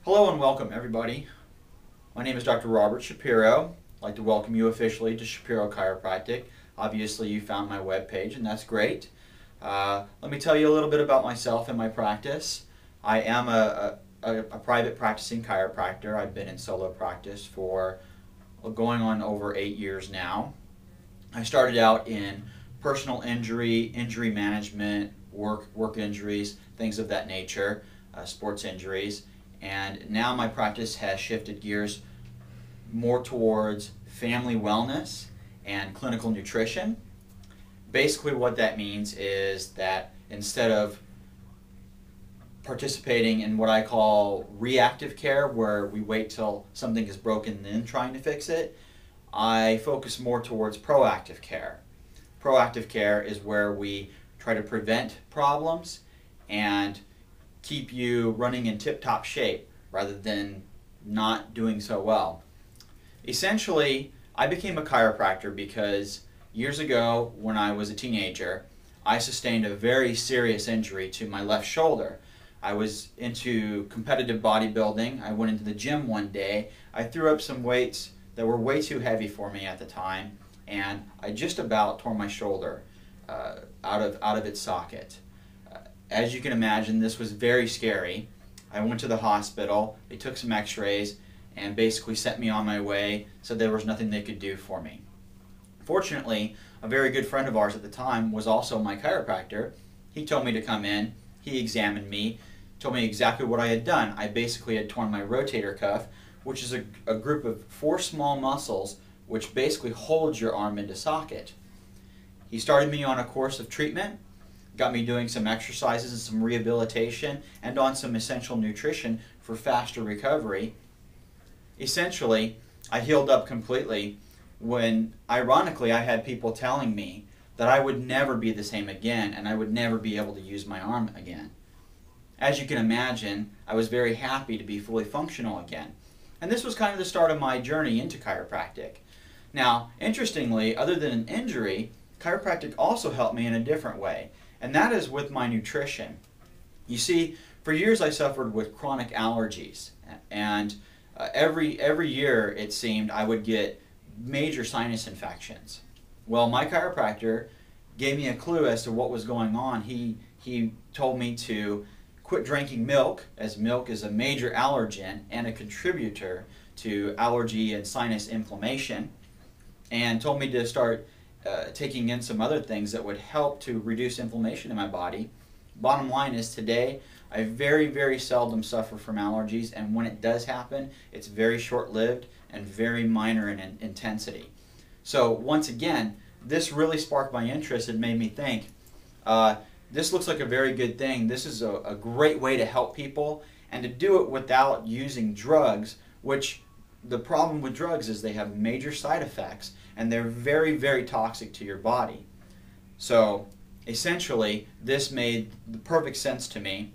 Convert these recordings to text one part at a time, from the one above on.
Hello and welcome everybody. My name is Dr. Robert Shapiro. I'd like to welcome you officially to Shapiro Chiropractic. Obviously you found my webpage and that's great. Let me tell you a little bit about myself and my practice. I am a private practicing chiropractor. I've been in solo practice for going on over 8 years now. I started out in personal injury, injury management, work injuries, things of that nature, sports injuries. And now my practice has shifted gears more towards family wellness and clinical nutrition. Basically what that means is that instead of participating in what I call reactive care, where we wait till something is broken and then trying to fix it, I focus more towards proactive care. Proactive care is where we try to prevent problems and keep you running in tip-top shape rather than not doing so well. Essentially, I became a chiropractor because years ago when I was a teenager, I sustained a very serious injury to my left shoulder. I was into competitive bodybuilding. I went into the gym one day. I threw up some weights that were way too heavy for me at the time, and I just about tore my shoulder out of its socket. As you can imagine, this was very scary. I went to the hospital, they took some x-rays, and basically sent me on my way, said there was nothing they could do for me. Fortunately, a very good friend of ours at the time was also my chiropractor. He told me to come in, he examined me, told me exactly what I had done. I basically had torn my rotator cuff, which is a group of 4 small muscles which basically holds your arm into socket. He started me on a course of treatment, got me doing some exercises and some rehabilitation and on some essential nutrition for faster recovery. Essentially, I healed up completely when, ironically, I had people telling me that I would never be the same again and I would never be able to use my arm again. As you can imagine, I was very happy to be fully functional again. And this was kind of the start of my journey into chiropractic. Now, interestingly, other than an injury, chiropractic also helped me in a different way, and that is with my nutrition. You see, for years I suffered with chronic allergies, and every year it seemed I would get major sinus infections. Well, my chiropractor gave me a clue as to what was going on. He told me to quit drinking milk, as milk is a major allergen and a contributor to allergy and sinus inflammation, and told me to start taking in some other things that would help to reduce inflammation in my body. Bottom line is today I very seldom suffer from allergies, and when it does happen, it's very short-lived and very minor in intensity. So once again, this really sparked my interest and made me think, this looks like a very good thing. This is a great way to help people, and to do it without using drugs, which the problem with drugs is they have major side effects and they're very toxic to your body. So essentially this made the perfect sense to me.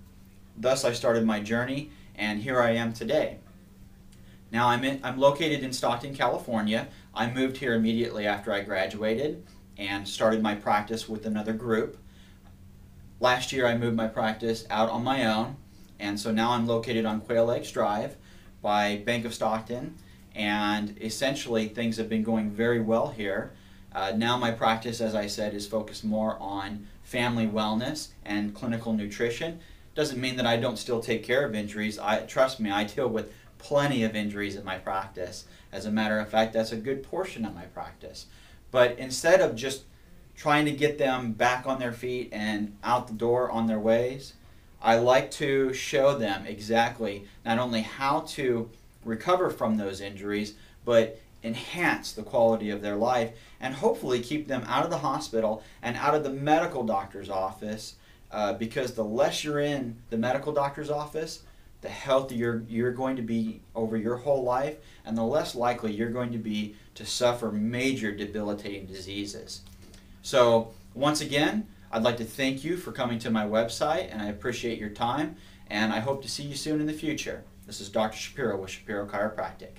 Thus I started my journey, and here I am today. Now I'm located in Stockton, California. I moved here immediately after I graduated and started my practice with another group. Last year I moved my practice out on my own, and so now I'm located on Quail Lakes Drive by Bank of Stockton, and essentially things have been going very well here. Now my practice, as I said, is focused more on family wellness and clinical nutrition. Doesn't mean that I don't still take care of injuries. Trust me, I deal with plenty of injuries in my practice. As a matter of fact, that's a good portion of my practice. But instead of just trying to get them back on their feet and out the door on their ways, I like to show them exactly not only how to recover from those injuries, but enhance the quality of their life and hopefully keep them out of the hospital and out of the medical doctor's office, because the less you're in the medical doctor's office, the healthier you're going to be over your whole life, and the less likely you're going to be to suffer major debilitating diseases. So once again, I'd like to thank you for coming to my website, and I appreciate your time, and I hope to see you soon in the future. This is Dr. Shapiro with Shapiro Chiropractic.